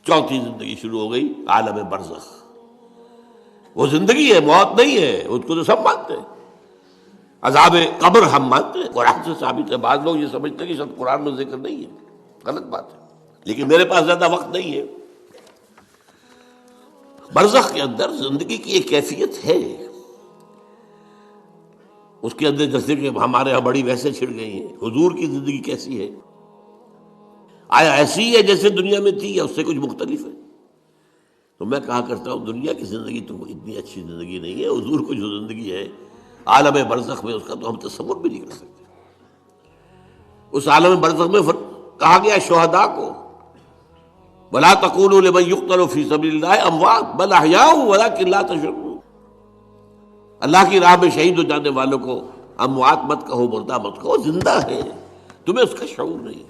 چوتھی زندگی شروع ہو گئی، عالم برزخ۔ وہ زندگی ہے، موت نہیں ہے، اس کو تو سب مانتے ہیں۔ عذاب قبر ہم مانتے ہیں، قرآن سے ثابت ہے۔ بعض لوگ یہ سمجھتے ہیں کہ شاید قرآن میں ذکر نہیں ہے، غلط بات ہے، لیکن میرے پاس زیادہ وقت نہیں ہے۔ برزخ کے اندر زندگی کی ایک کیفیت ہے، اس کے اندر جیسے کہ ہمارے یہاں بڑی ویسے چھڑ گئی ہیں، حضور کی زندگی کیسی ہے؟ آیا ایسی ہے جیسے دنیا میں تھی یا اس سے کچھ مختلف ہے؟ تو میں کہا کرتا ہوں دنیا کی زندگی تو اتنی اچھی زندگی نہیں ہے، حضور کو جو زندگی ہے عالم برزخ میں، اس کا تو ہم تصور بھی نہیں کر سکتے۔ اس عالم برزخ میں کہا گیا شہداء کو وَلَا تَقُولُوا لِمَن يُقْتَلُ فِي سَبِيلِ اللَّهِ أَمْوَاتٌ بَلْ أَحْيَاءٌ وَلَٰكِن لَا تَشْعُرُونَ۔ اللہ کی راہ میں شہید ہو جانے والوں کو اموات مت کہو، مردہ مت کہو، زندہ ہے، تمہیں اس کا شعور نہیں۔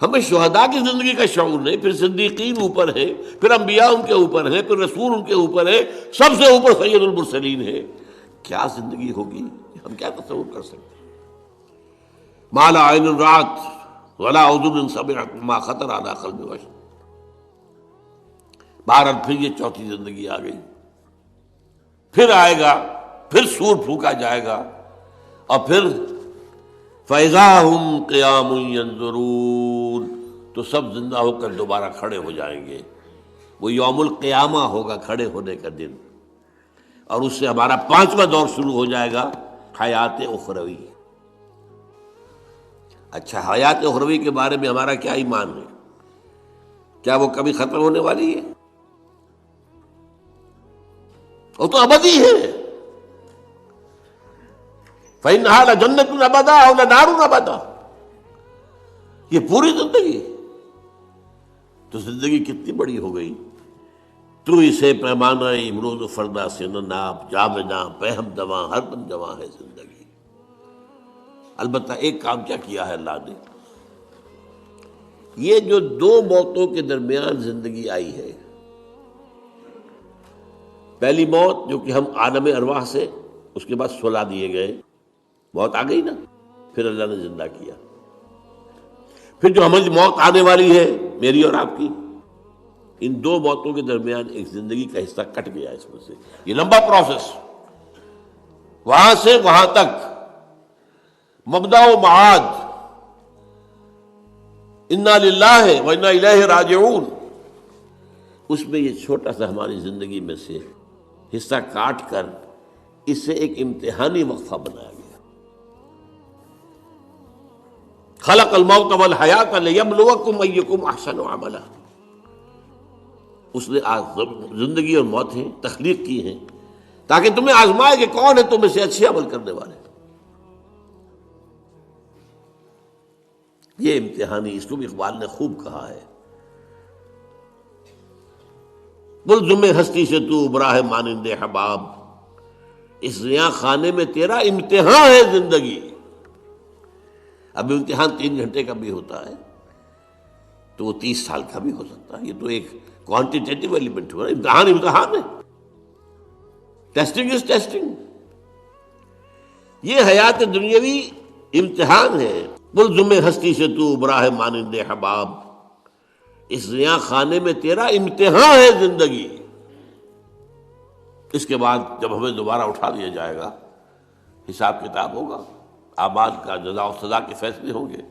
ہمیں شہداء کی زندگی کا شعور نہیں، پھر صدیقین اوپر ہے، پھر انبیاء ان کے اوپر ہے، پھر رسول ان کے اوپر ہے، سب سے اوپر سید المرسلین ہے۔ کیا زندگی ہوگی، ہم کیا تصور کر سکتے ہیں؟ ما لا عین رأت ولا اذن سمعت ما خطر علی قلب بشر۔ بہرحال پھر یہ چوتھی زندگی آ گئی، پھر آئے گا، پھر سور پھونکا جائے گا، اور پھر فَإِذَا هُمْ قِيَامٌ يَنظُرُونَ، تو سب زندہ ہو کر دوبارہ کھڑے ہو جائیں گے۔ وہ یوم القیامہ ہوگا، کھڑے ہونے کا دن، اور اس سے ہمارا پانچواں دور شروع ہو جائے گا، حیات اخروی۔ اچھا، حیات اخروی کے بارے میں ہمارا کیا ایمان ہے؟ کیا وہ کبھی ختم ہونے والی ہے؟ وہ تو ابدی ہے۔ فَإِنَّهَا لَجَنَّةٌ أَبَدًا أَوْ لَنَارٌ أَبَدًا، یہ پوری زندگی تو زندگی کتنی بڑی ہو گئی۔ تو اسے پیمانہ امروز و فردا سے نہ ناپ، جام جاں پہم دواں ہر دم جواں ہے زندگی۔ البتہ ایک کام کیا کیا ہے اللہ نے، یہ جو دو موتوں کے درمیان زندگی آئی ہے، پہلی موت جو کہ ہم عالم ارواح سے، اس کے بعد سلا دیے گئے، موت آ گئی نا، پھر اللہ نے زندہ کیا۔ پھر جو ہماری موت آنے والی ہے، میری اور آپ کی، ان دو موتوں کے درمیان ایک زندگی کا حصہ کٹ گیا اس میں سے۔ یہ لمبا پروسیس، وہاں سے وہاں تک، مبدأ و معاد، انا للہ و انا الیہ راجعون، اس میں یہ چھوٹا سا ہماری زندگی میں سے حصہ کاٹ کر اس سے ایک امتحانی وقفہ بنایا گیا۔ خلق الموت والحیات لیبلوکم ایکم احسن عملا، اس نے زندگی اور موتیں تخلیق کی ہیں تاکہ تمہیں آزمائے کہ کون ہے تم میں سے اچھے عمل کرنے والے۔ یہ امتحانی، اس کو بھی اقبال نے خوب کہا ہے، ملزم ہستی سے تو ابرا ہے مانند حباب، اس زیاں خانے میں تیرا امتحان ہے زندگی۔ اب امتحان 3 گھنٹے کا بھی ہوتا ہے تو وہ 30 سال کا بھی ہو سکتا ہے، یہ تو ایک کوانٹیٹیو ایلیمنٹ ہوا، امتحان امتحان ہے، ٹیسٹنگ از ٹیسٹنگ۔ یہ حیات دنیاوی امتحان ہے، ملزم ہستی سے تو ابرا ہے مانند حباب، اس زیاں خانے میں تیرا امتحان ہے زندگی۔ اس کے بعد جب ہمیں دوبارہ اٹھا دیا جائے گا، حساب کتاب ہوگا، اعمال کا جزا و سزا کے فیصلے ہوں گے،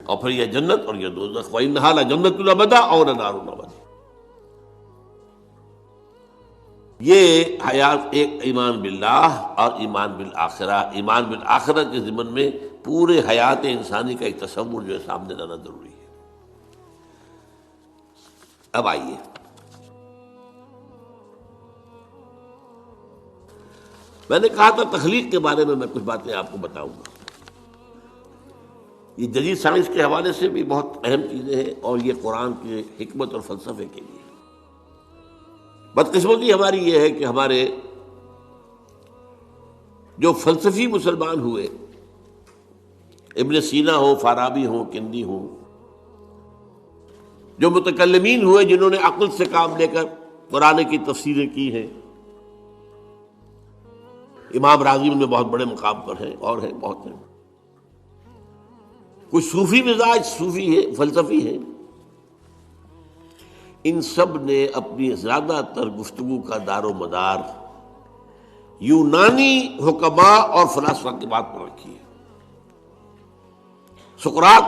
اور پھر یہ جنت اور یہ دوزخ، وَإِنَّهَا لَجَنَّةٌ أَبَدًا أَوْ لَنَارٌ أَبَدًا۔ یہ حیات ایک ایمان باللہ اور ایمان بالآخرہ، ایمان بالآخرہ کے ضمن میں پورے حیات انسانی کا ایک تصور جو ہے سامنے لانا ضروری ہے۔ اب آئیے، میں نے کہا تھا تخلیق کے بارے میں کچھ باتیں آپ کو بتاؤں گا۔ یہ جدید سائنس کے حوالے سے بھی بہت اہم چیزیں ہیں، اور یہ قرآن کی حکمت اور فلسفے کے لیے۔ بدقسمتی ہماری یہ ہے کہ ہمارے جو فلسفی مسلمان ہوئے، ابن سینا ہو، فارابی ہو، کندی ہو، جو متکلمین ہوئے جنہوں نے عقل سے کام لے کر قرآن کی تفسیریں کی ہیں، امام راضی ان میں بہت بڑے مقام پر ہیں، اور ہیں بہت ہیں، کچھ صوفی مزاج صوفی ہے، فلسفی ہے، ان سب نے اپنی زیادہ تر گفتگو کا دار و مدار یونانی حکماء اور فلاسفہ کی بات پر رکھی ہے۔ سقراط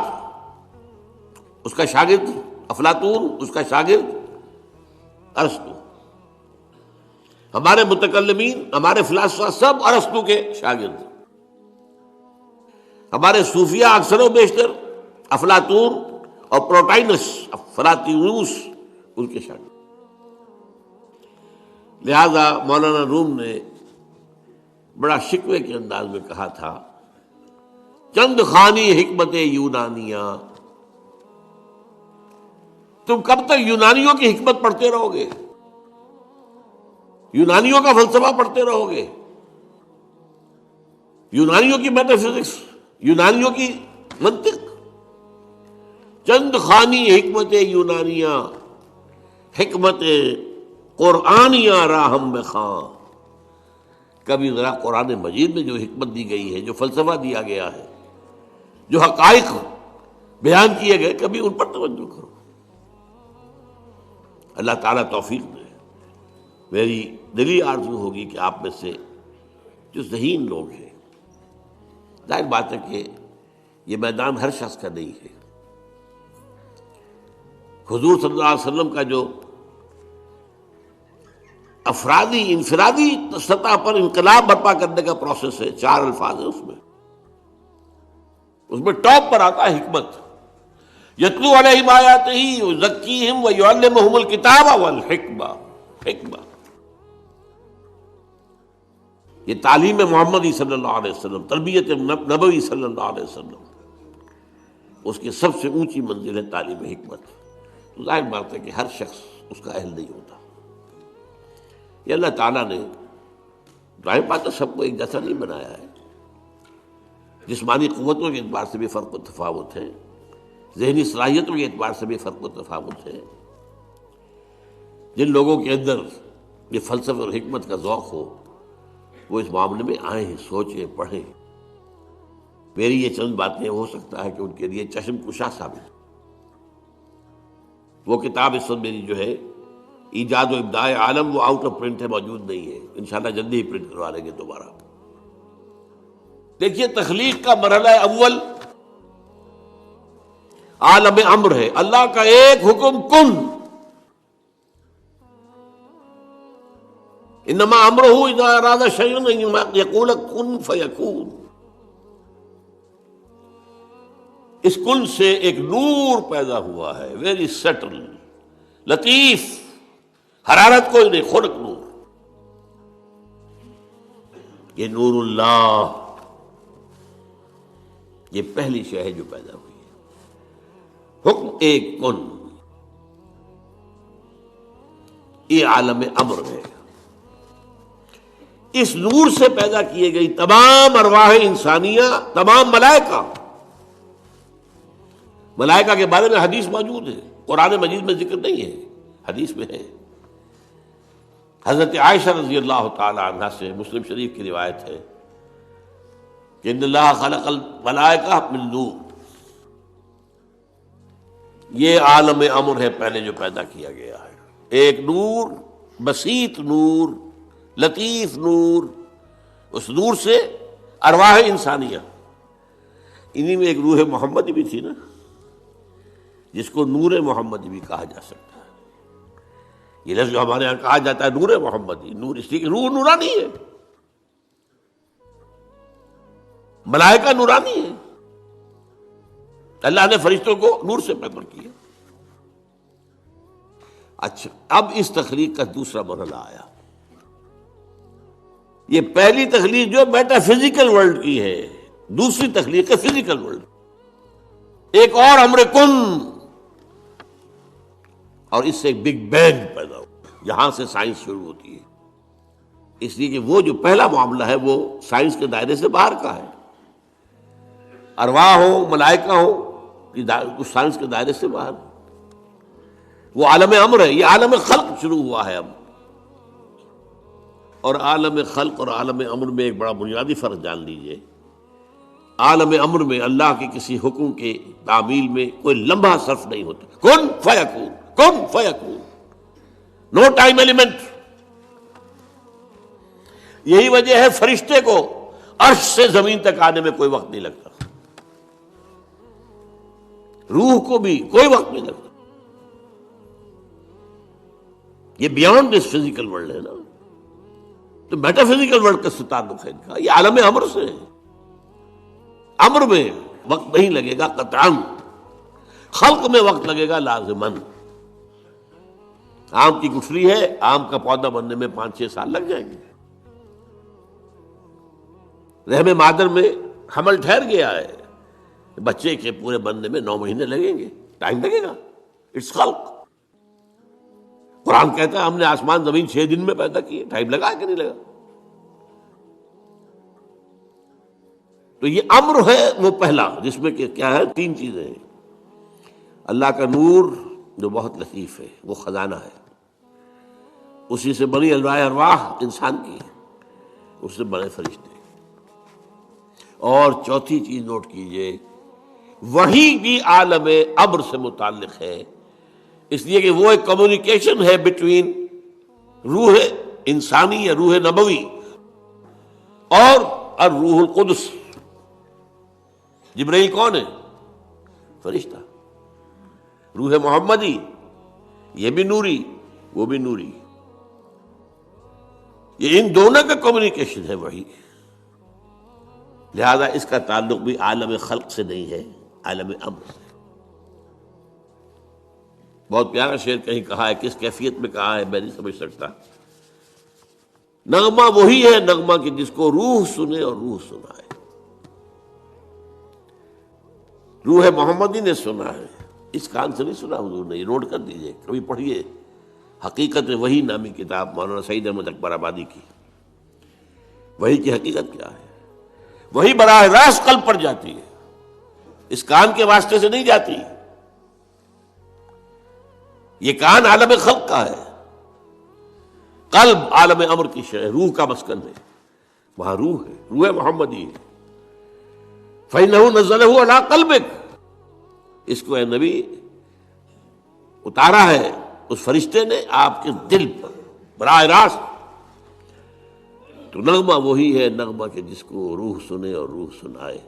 اس کا شاگرد، افلاطون اس کا شاگرد، ارسطو۔ ہمارے متکلمین، ہمارے فلاسفہ سب ارسطو کے شاگرد۔ ہمارے صوفیہ اکثر و بیشتر افلاطون اور پروٹائنس، فلاطینوس ان کے شاگرد۔ لہذا مولانا روم نے بڑا شکوے کے انداز میں کہا تھا، چند خوانی حکمت یونانیہ، تم کب تک یونانیوں کی حکمت پڑھتے رہو گے، یونانیوں کا فلسفہ پڑھتے رہو گے، یونانیوں کی میٹا فزکس، یونانیوں کی منطق؟ چند خوانی حکمت یونانیہ، حکمت قرآنیہ راہم میں خاں۔ کبھی ذرا قرآن مجید میں جو حکمت دی گئی ہے، جو فلسفہ دیا گیا ہے، جو حقائق بیان کیے گئے، کبھی ان پر توجہ کرو۔ اللہ تعالیٰ توفیق دے۔ میری دلی آرزو ہوگی کہ آپ میں سے جو ذہین لوگ ہیں، ظاہر بات ہے کہ یہ میدان ہر شخص کا نہیں ہے۔ حضور صلی اللہ علیہ وسلم کا جو افرادی انفرادی سطح پر انقلاب برپا کرنے کا پروسیس ہے، 4 الفاظ ہیں اس میں ٹاپ پر آتا ہے حکمت۔ یتلو علیہم آیاتہ یزکیہم ویعلمہم الکتاب والحکمہ۔ حکمہ یہ تعلیم محمدی صلی اللہ علیہ وسلم، تربیت نبوی صلی اللہ علیہ وسلم، اس کی سب سے اونچی منزل ہے تعلیم حکمت۔ تو ظاہر بات ہے کہ ہر شخص اس کا اہل نہیں ہوتا۔ یہ اللہ تعالیٰ نے ظاہر بات ہے سب کو ایک جیسا نہیں بنایا ہے۔ جسمانی قوتوں کے اعتبار سے بھی فرق و تفاوت ہے، ذہنی صلاحیتوں کے اعتبار سے بھی فرق و تفاوت ہے۔ جن لوگوں کے اندر یہ فلسفہ اور حکمت کا ذوق ہو، وہ اس معاملے میں آئیں، سوچیں، پڑھیں۔ میری یہ چند باتیں ہو سکتا ہے کہ ان کے لیے چشم کشا ثابت۔ وہ کتاب اس وقت میری جو ہے ایجاد و ابداع عالم، وہ آؤٹ آف پرنٹ ہے، موجود نہیں ہے، انشاءاللہ جلدی ہی پرنٹ کروا لیں گے دوبارہ۔ دیکھیے تخلیق کا مرحلہ اول عالم امر ہے، اللہ کا ایک حکم کن، انما امرہ اذا اراد شیئا ان یقول کن فیکون۔ اس کن سے ایک نور پیدا ہوا ہے، ویری سٹل، لطیف، حرارت کوئی نہیں، خنک نور۔ یہ نور اللہ، یہ پہلی شے ہے جو پیدا ہوئی ہے۔ حکم ایک کن، یہ عالم امر ہے۔ اس نور سے پیدا کیے گئی تمام ارواح انسانیہ، تمام ملائکہ۔ ملائکہ کے بارے میں حدیث موجود ہے، قرآن مجید میں ذکر نہیں ہے، حدیث میں ہے۔ حضرت عائشہ رضی اللہ تعالی عنہا سے مسلم شریف کی روایت ہے کہ ان اللہ خلق الملائکہ من نور۔ یہ عالم امر ہے پہلے جو پیدا کیا گیا ہے، ایک نور، بسیط نور، لطیف نور۔ اس نور سے ارواح انسانیہ، انہی میں ایک روح محمدی بھی تھی نا، جس کو نور محمدی بھی کہا جا سکتا ہے۔ یہ لفظ جو ہمارے یہاں کہا جاتا ہے نور محمدی، نور اس لیے کہ روح نورانی ہے، ملائکہ نورانی ہے، اللہ نے فرشتوں کو نور سے پیدا کیا۔ اچھا، اب اس تخلیق کا دوسرا مرحلہ آیا۔ یہ پہلی تخلیق جو میٹا فزیکل ورلڈ کی ہے، دوسری تخلیق ہے فزیکل ورلڈ۔ ایک اور امر کن، اور اس سے ایک بگ بینگ پیدا ہو، یہاں سے سائنس شروع ہوتی ہے۔ اس لیے کہ وہ جو پہلا معاملہ ہے وہ سائنس کے دائرے سے باہر کا ہے، ارواح ہو، ملائکہ ہو، اس سائنس کے دائرے سے باہر۔ وہ عالم امر ہے، یہ عالم خلق شروع ہوا ہے اب۔ اور عالم خلق اور عالم امر میں ایک بڑا بنیادی فرق جان لیجئے۔ عالم امر میں اللہ کے کسی حکم کے تعمیل میں کوئی لمحہ صرف نہیں ہوتا، کن فیکون، کن فیکون۔ نو ٹائم ایلیمنٹ. یہی وجہ ہے فرشتے کو عرش سے زمین تک آنے میں کوئی وقت نہیں لگتا، روح کو بھی کوئی وقت نہیں لگتا. یہ بیانڈ دس فزیکل ورلڈ ہے نا. تو میٹا فزیکل ورلڈ کا سے تعلق ہے ان کا، یہ عالم امر سے ہے. امر میں وقت نہیں لگے گا قطعاً، خلق میں وقت لگے گا لازماً. آم کی گٹھلی ہے، آم کا پودا بننے میں 5-6 سال لگ جائیں گے. رحم مادر میں حمل ٹھہر گیا ہے، بچے کے پورے بننے میں 9 مہینے لگیں گے، ٹائم لگے گا. اٹس خلق. قرآن کہتا ہے ہم نے آسمان زمین 6 دن میں پیدا کیے، ٹائم لگا کہ نہیں لگا؟ تو یہ امر ہے وہ پہلا، جس میں کہ کیا ہے 3 چیزیں ہیں. اللہ کا نور جو بہت لطیف ہے، وہ خزانہ ہے، اسی سے بنی ارواح انسان کی، اس سے بنے فرشتے. اور چوتھی چیز نوٹ کیجئے، وہی بھی عالم امر سے متعلق ہے، اس لیے کہ وہ ایک کمیونیکیشن ہے بٹوین روح انسانی یا روح نبوی اور الروح القدس. جبرائیل کون ہے؟ فرشتہ. روح محمدی یہ بھی نوری، وہ بھی نوری. یہ ان دونوں کا کمیونیکیشن ہے وہی. لہذا اس کا تعلق بھی عالم خلق سے نہیں ہے، عالم امر سے. بہت پیارا شعر کہیں کہا ہے، کس کیفیت میں کہا ہے میں نہیں سمجھ سکتا. نغمہ وہی ہے نغمہ کہ جس کو روح سنے اور روح سنائے. روح محمدی نے سنا ہے، اس کان سے نہیں سنا حضور نے. یہ نوٹ کر دیجئے، کبھی پڑھیے حقیقت وحی نامی کتاب مولانا سعید احمد اکبر آبادی کی. وحی کی حقیقت کیا ہے؟ وہی براہ راست قلب پر جاتی ہے، اس کان کے واسطے سے نہیں جاتی. یہ کان عالم خلق کا ہے، قلب عالم امر کی شے، روح کا مسکن ہے. وہاں روح ہے، روح محمدی ہے. فَإِنَّهُ نَزَّلَهُ عَلَىٰ قَلْبِكَ، اس کو اے نبی اتارا ہے اس فرشتے نے آپ کے دل پر براہ راست. تو نغمہ وہی ہے نغمہ کہ جس کو روح سنے اور روح سنائے.